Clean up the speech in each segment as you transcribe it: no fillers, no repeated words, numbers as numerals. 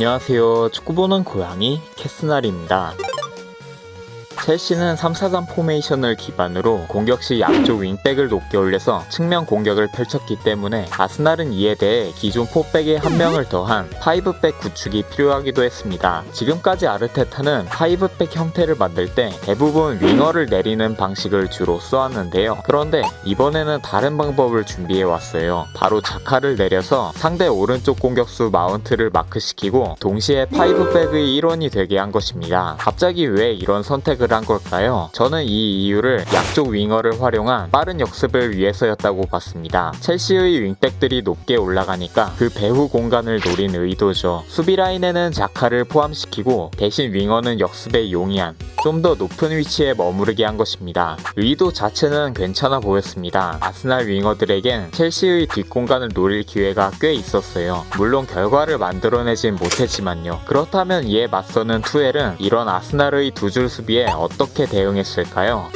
안녕하세요. 축구보는 고양이 캐스날입니다. 첼시는 3-4-3 포메이션을 기반으로 공격 시 양쪽 윙백을 높게 올려서 측면 공격을 펼쳤기 때문에 아스날은 이에 대해 기존 4백에 한 명을 더한 5백 구축이 필요하기도 했습니다. 지금까지 아르테타는 5백 형태를 만들 때 대부분 윙어를 내리는 방식을 주로 써왔는데요. 그런데 이번에는 다른 방법을 준비해왔어요. 바로 자카를 내려서 상대 오른쪽 공격수 마운트를 마크시키고 동시에 5백의 일원이 되게 한 것입니다. 갑자기 왜 이런 선택을 한 걸까요? 저는 이 이유를 양쪽 윙어를 활용한 빠른 역습을 위해서였다고 봤습니다. 첼시의 윙백들이 높게 올라가니까 그 배후 공간을 노린 의도죠. 수비 라인에는 자카를 포함시키고 대신 윙어는 역습에 용이한 좀 더 높은 위치에 머무르게 한 것입니다. 의도 자체는 괜찮아 보였습니다. 아스날 윙어들에겐 첼시의 뒷공간을 노릴 기회가 꽤 있었어요. 물론 결과를 만들어내진 못했지만요. 그렇다면 이에 맞서는 투엘은 이런 아스날의 두 줄 수비에 어떻게 대응했을까요?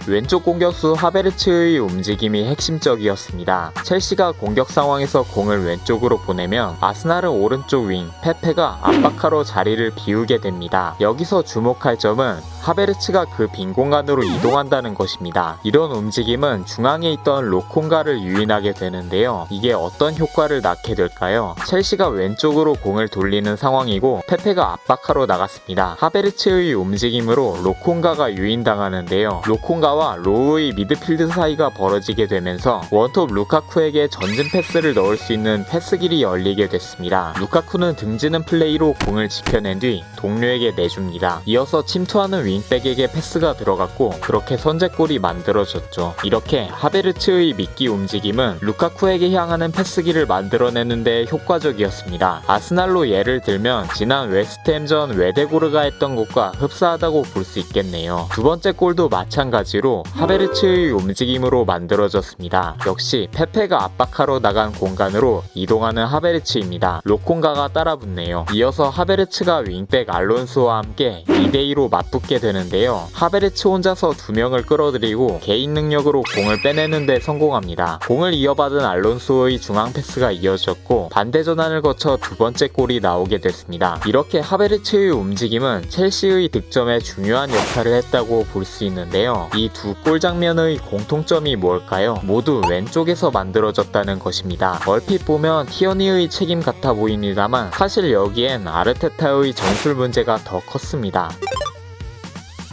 왼쪽 공격수 하베르츠의 움직임이 핵심적이었습니다. 첼시가 공격 상황에서 공을 왼쪽으로 보내면 아스날은 오른쪽 윙 페페가 압박하러 자리를 비우게 됩니다. 여기서 주목할 점은 하베르츠가 그 빈 공간으로 이동한다는 것입니다. 이런 움직임은 중앙에 있던 로콩가를 유인하게 되는데요. 이게 어떤 효과를 낳게 될까요? 첼시가 왼쪽으로 공을 돌리는 상황이고 페페가 압박하러 나갔습니다. 하베르츠의 움직임으로 로콩가가 유인당하는데요. 로콩가와 로우의 미드필드 사이가 벌어지게 되면서 원톱 루카쿠에게 전진 패스를 넣을 수 있는 패스길이 열리게 됐습니다. 루카쿠는 등지는 플레이로 공을 지켜낸 뒤 동료에게 내줍니다. 이어서 침투하는 윙백에게 패스가 들어갔고 그렇게 선제골이 만들어졌죠. 이렇게 하베르츠의 미끼 움직임은 루카쿠에게 향하는 패스길을 만들어내는 데 효과적이었습니다. 아스날로 예를 들면 지난 웨스트햄전 웨데고르가 했던 것과 흡사하다고 볼 수 있겠네요. 두 번째 골도 마찬가지로 하베르츠의 움직임으로 만들어졌습니다. 역시 페페가 압박하러 나간 공간으로 이동하는 하베르츠입니다. 로콩가가 따라붙네요. 이어서 하베르츠가 윙백 알론소와 함께 2대2로 맞붙게 되는데요. 하베르츠 혼자서 두 명을 끌어들이고 개인 능력으로 공을 빼내는 데 성공합니다. 공을 이어받은 알론소의 중앙 패스가 이어졌고 반대 전환을 거쳐 두 번째 골이 나오게 됐습니다. 이렇게 하베르츠의 움직임은 첼시의 득점에 중요한 역할을 했다고 볼 수 있는데요. 이 두 골 장면의 공통점이 뭘까요? 모두 왼쪽에서 만들어졌다는 것입니다. 얼핏 보면 티어니의 책임 같아 보입니다만 사실 여기엔 아르테타의 전술 문제가 더 컸습니다.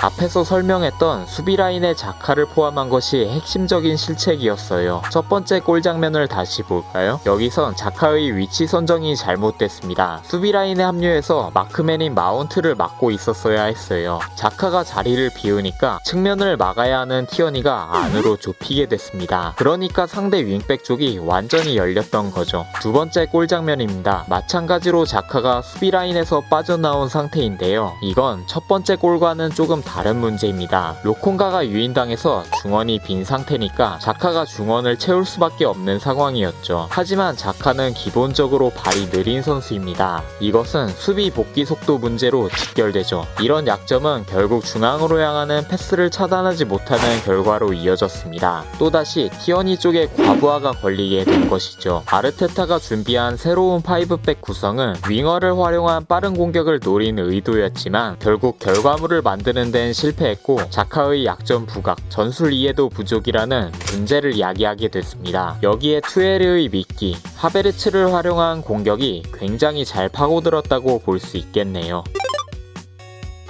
앞에서 설명했던 수비 라인의 자카를 포함한 것이 핵심적인 실책이었어요. 첫 번째 골 장면을 다시 볼까요? 여기선 자카의 위치 선정이 잘못됐습니다. 수비 라인에 합류해서 마크맨인 마운트를 막고 있었어야 했어요. 자카가 자리를 비우니까 측면을 막아야 하는 티어니가 안으로 좁히게 됐습니다. 그러니까 상대 윙백 쪽이 완전히 열렸던 거죠. 두 번째 골 장면입니다. 마찬가지로 자카가 수비 라인에서 빠져나온 상태인데요. 이건 첫 번째 골과는 조금 다른 문제입니다. 로콩가가 유인당해서 중원이 빈 상태니까 자카가 중원을 채울 수밖에 없는 상황이었죠. 하지만 자카는 기본적으로 발이 느린 선수입니다. 이것은 수비 복귀 속도 문제로 직결되죠. 이런 약점은 결국 중앙으로 향하는 패스를 차단하지 못하는 결과로 이어졌습니다. 또다시 티어니 쪽에 과부하가 걸리게 된 것이죠. 아르테타가 준비한 새로운 5백 구성은 윙어를 활용한 빠른 공격을 노린 의도였지만 결국 결과물을 만드는 데는 실패했고 자카의 약점 부각, 전술 이해도 부족이라는 문제를 야기하게 됐습니다. 여기에 투에르의 미끼, 하베르츠를 활용한 공격이 굉장히 잘 파고들었다고 볼 수 있겠네요.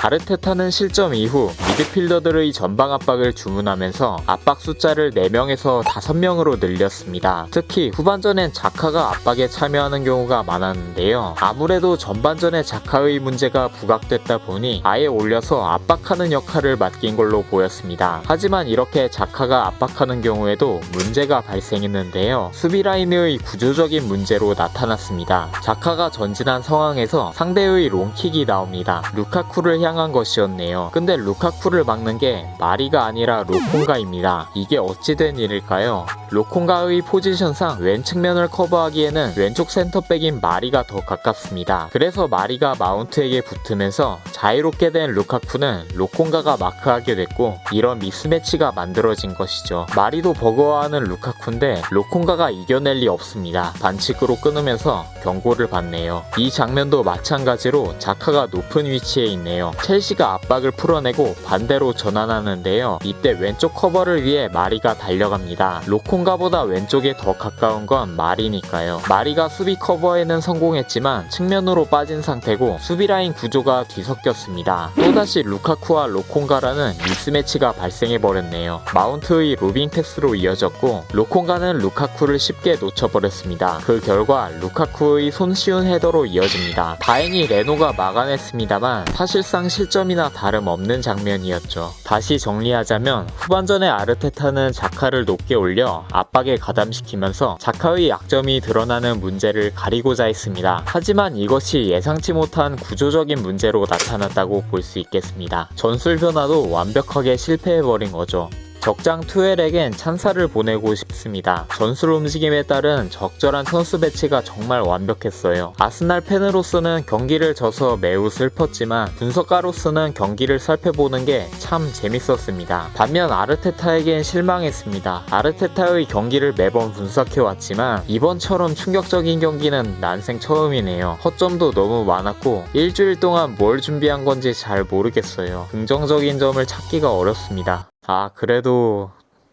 아르테타는 실점 이후 미드필더들의 전방 압박을 주문하면서 압박 숫자를 4명에서 5명으로 늘렸습니다. 특히 후반전엔 자카가 압박에 참여하는 경우가 많았는데요. 아무래도 전반전에 자카의 문제가 부각됐다 보니 아예 올려서 압박하는 역할을 맡긴 걸로 보였습니다. 하지만 이렇게 자카가 압박하는 경우에도 문제가 발생했는데요. 수비 라인의 구조적인 문제로 나타났습니다. 자카가 전진한 상황에서 상대의 롱킥이 나옵니다. 루카쿠를 향해 당한 것이었네요. 근데 루카쿠를 막는 게 마리가 아니라 로콩가입니다. 이게 어찌 된 일일까요? 로콩가의 포지션상 왼 측면을 커버하기에는 왼쪽 센터백인 마리가 더 가깝습니다. 그래서 마리가 마운트에게 붙으면서 자유롭게 된 루카쿠는 로콩가가 마크하게 됐고 이런 미스매치가 만들어진 것이죠. 마리도 버거워하는 루카쿠인데 로콩가가 이겨낼 리 없습니다. 반칙으로 끊으면서 경고를 받네요. 이 장면도 마찬가지로 자카가 높은 위치에 있네요. 첼시가 압박을 풀어내고 반대로 전환하는데요. 이때 왼쪽 커버를 위해 마리가 달려갑니다. 로콩가보다 왼쪽에 더 가까운 건 마리니까요. 마리가 수비 커버에는 성공했지만 측면으로 빠진 상태고 수비라인 구조가 뒤섞였습니다. 또다시 루카쿠와 로콩가라는 미스매치가 발생해버렸네요. 마운트의 로빙 패스로 이어졌고 로콩가는 루카쿠를 쉽게 놓쳐버렸습니다. 그 결과 루카쿠의 손쉬운 헤더로 이어집니다. 다행히 레노가 막아냈습니다만 사실상 실점이나 다름없는 장면이었죠. 다시 정리하자면 후반전에 아르테타는 자카를 높게 올려 압박에 가담시키면서 자카의 약점이 드러나는 문제를 가리고자 했습니다. 하지만 이것이 예상치 못한 구조적인 문제로 나타났다고 볼 수 있겠습니다. 전술 변화도 완벽하게 실패해버린 거죠. 적장 투엘에겐 찬사를 보내고 싶습니다. 전술 움직임에 따른 적절한 선수 배치가 정말 완벽했어요. 아스날 팬으로서는 경기를 져서 매우 슬펐지만 분석가로서는 경기를 살펴보는 게 참 재밌었습니다. 반면 아르테타에겐 실망했습니다. 아르테타의 경기를 매번 분석해왔지만 이번처럼 충격적인 경기는 난생 처음이네요. 허점도 너무 많았고 일주일 동안 뭘 준비한 건지 잘 모르겠어요. 긍정적인 점을 찾기가 어렵습니다. 그래도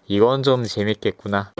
이건 좀 재밌겠구나.